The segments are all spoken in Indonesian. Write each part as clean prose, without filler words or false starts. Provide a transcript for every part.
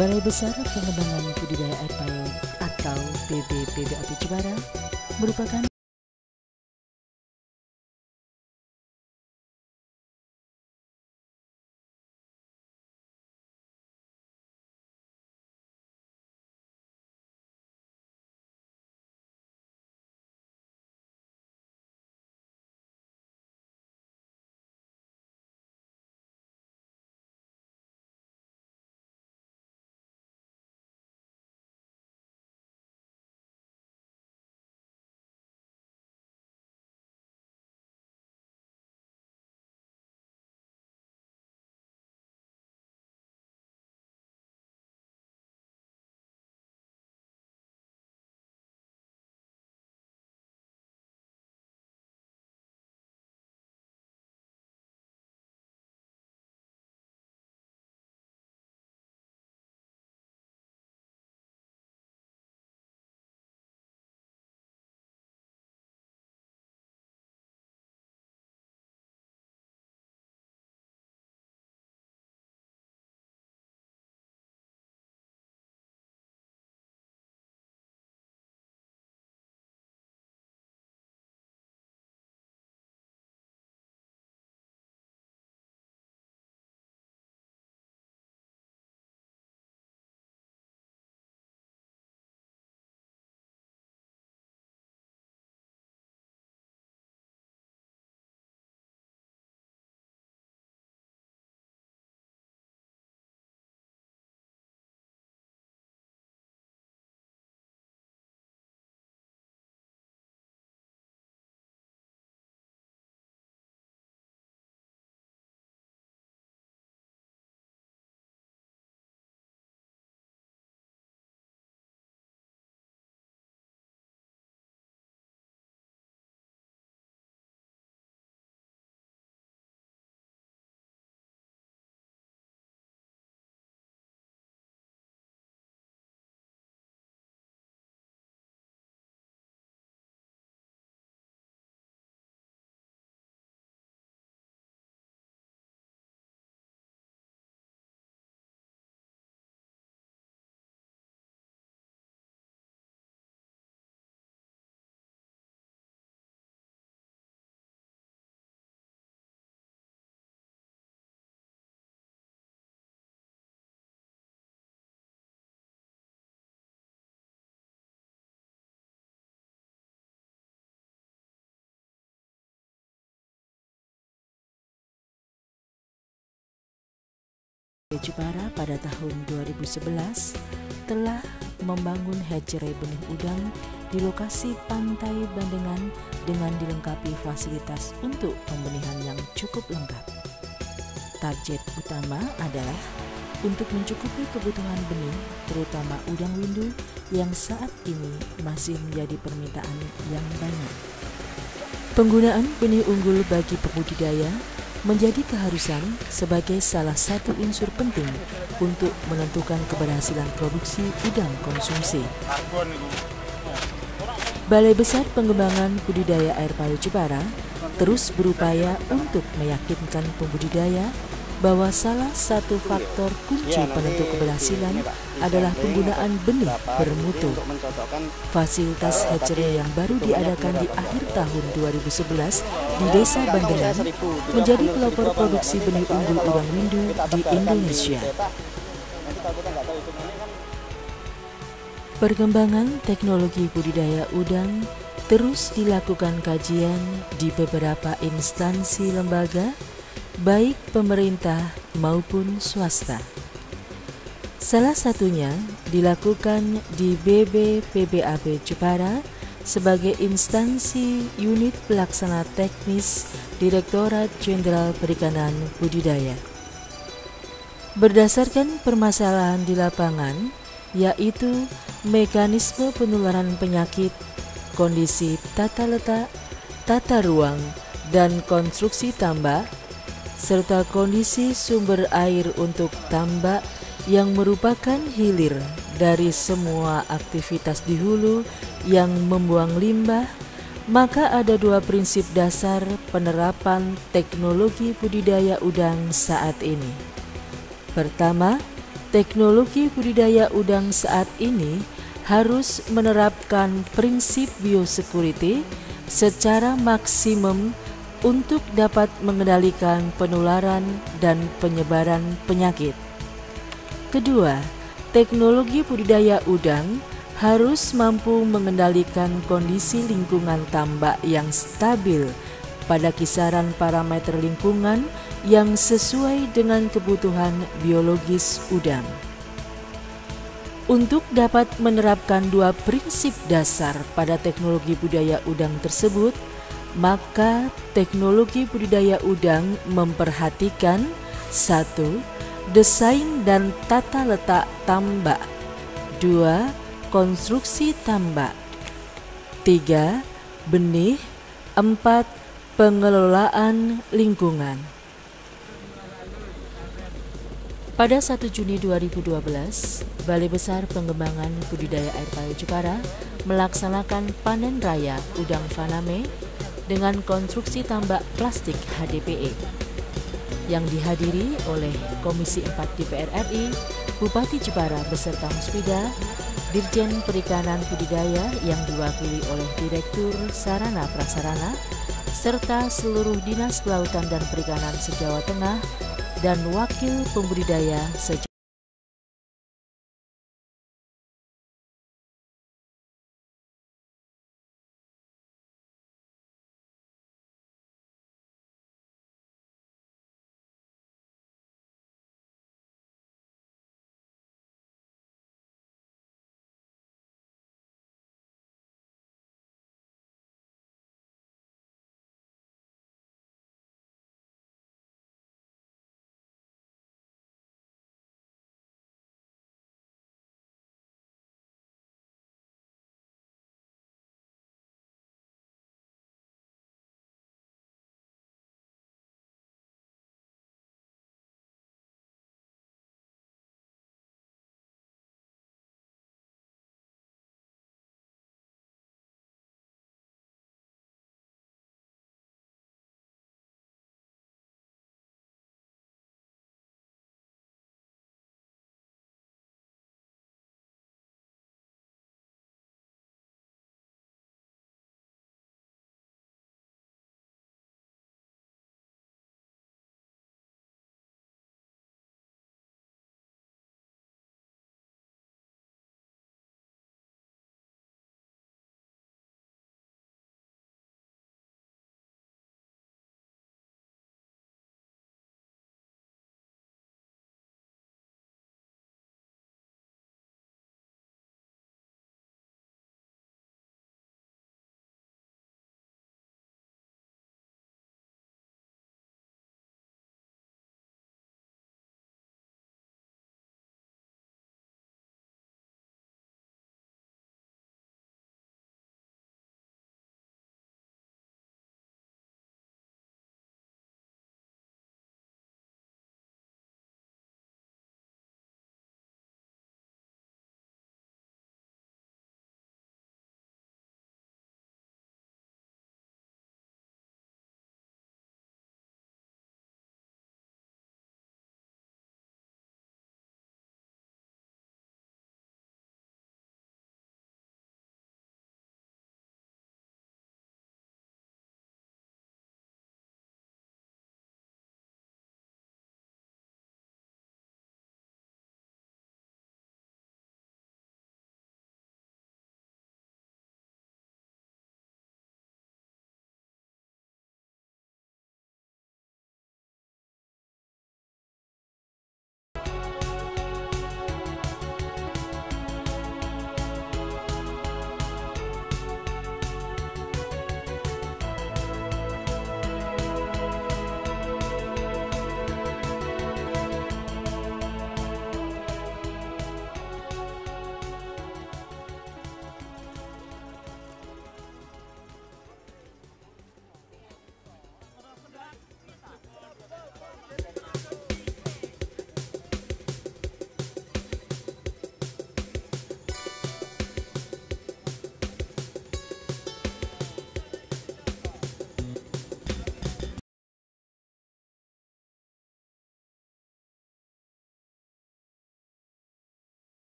Balai Besar Pengembangan Budidaya Air Payu atau BBPBAP Jepara merupakan Jepara pada tahun 2011 telah membangun hatchery benih udang di lokasi pantai Bandengan dengan dilengkapi fasilitas untuk pembenihan yang cukup lengkap. Target utama adalah untuk mencukupi kebutuhan benih, terutama udang windu yang saat ini masih menjadi permintaan yang banyak. Penggunaan benih unggul bagi pembudidaya menjadi keharusan sebagai salah satu unsur penting untuk menentukan keberhasilan produksi udang konsumsi. Balai Besar Pengembangan Budidaya Air Payu Jepara terus berupaya untuk meyakinkan pembudidaya bahwa salah satu faktor kunci penentu keberhasilan adalah penggunaan benih bermutu. Fasilitas hatchery yang baru diadakan di akhir tahun 2011 di Desa Bandengan menjadi pelopor produksi benih unggul udang windu di Indonesia. Perkembangan teknologi budidaya udang terus dilakukan kajian di beberapa instansi lembaga, baik pemerintah maupun swasta. Salah satunya dilakukan di BBPBAP Jepara sebagai instansi unit pelaksana teknis Direktorat Jenderal Perikanan Budidaya. Berdasarkan permasalahan di lapangan, yaitu mekanisme penularan penyakit, kondisi tata letak, tata ruang, dan konstruksi tambak, serta kondisi sumber air untuk tambak yang merupakan hilir dari semua aktivitas di hulu yang membuang limbah, maka ada dua prinsip dasar penerapan teknologi budidaya udang saat ini. Pertama, teknologi budidaya udang saat ini harus menerapkan prinsip biosecurity secara maksimum untuk dapat mengendalikan penularan dan penyebaran penyakit. Kedua, teknologi budidaya udang harus mampu mengendalikan kondisi lingkungan tambak yang stabil pada kisaran parameter lingkungan yang sesuai dengan kebutuhan biologis udang. Untuk dapat menerapkan dua prinsip dasar pada teknologi budidaya udang tersebut, maka teknologi budidaya udang memperhatikan 1. Desain dan tata letak tambak. 2. Konstruksi tambak. 3. Benih. 4. Pengelolaan lingkungan. Pada 1 Juni 2012, Balai Besar Pengembangan Budidaya Air Payau Jepara melaksanakan panen raya udang faname dengan konstruksi tambak plastik HDPE yang dihadiri oleh Komisi 4 DPR RI, Bupati Jepara beserta Muspida, Dirjen Perikanan Budidaya yang diwakili oleh Direktur Sarana Prasarana, serta seluruh Dinas Kelautan dan Perikanan se-Jawa Tengah dan Wakil Pembudidaya se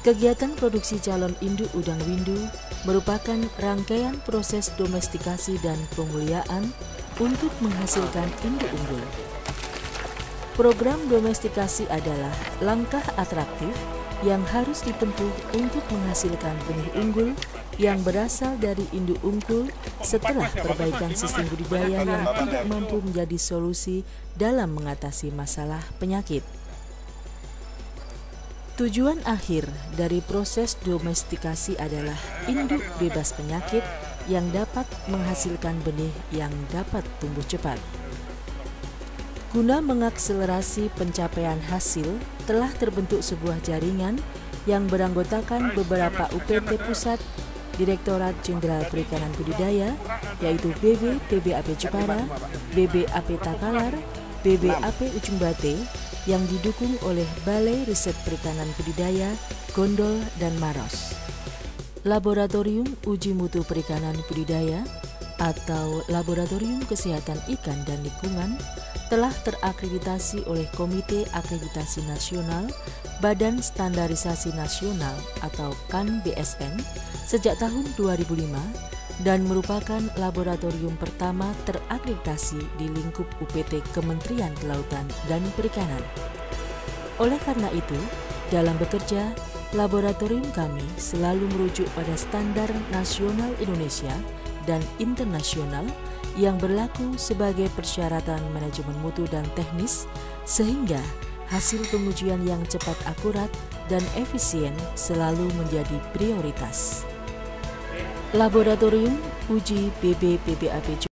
Kegiatan produksi calon induk udang windu merupakan rangkaian proses domestikasi dan pemuliaan untuk menghasilkan induk unggul. Program domestikasi adalah langkah atraktif yang harus ditempuh untuk menghasilkan benih unggul yang berasal dari induk unggul setelah perbaikan sistem budidaya yang tidak mampu menjadi solusi dalam mengatasi masalah penyakit. Tujuan akhir dari proses domestikasi adalah induk bebas penyakit yang dapat menghasilkan benih yang dapat tumbuh cepat. Guna mengakselerasi pencapaian hasil, telah terbentuk sebuah jaringan yang beranggotakan beberapa UPT pusat, Direktorat Jenderal Perikanan Budidaya, yaitu BB PBAP Jepara, BBAP Takalar, BBAP Ujung Bate, yang didukung oleh Balai Riset Perikanan Budidaya, Gondol, dan Maros. Laboratorium Uji Mutu Perikanan Budidaya atau Laboratorium Kesehatan Ikan dan Lingkungan telah terakreditasi oleh Komite Akreditasi Nasional Badan Standarisasi Nasional atau KAN BSN sejak tahun 2005 dan merupakan laboratorium pertama terakreditasi di lingkup UPT Kementerian Kelautan dan Perikanan. Oleh karena itu, dalam bekerja, laboratorium kami selalu merujuk pada standar nasional Indonesia dan internasional yang berlaku sebagai persyaratan manajemen mutu dan teknis, sehingga hasil pengujian yang cepat, akurat, dan efisien selalu menjadi prioritas. Laboratorium Uji BB PBAP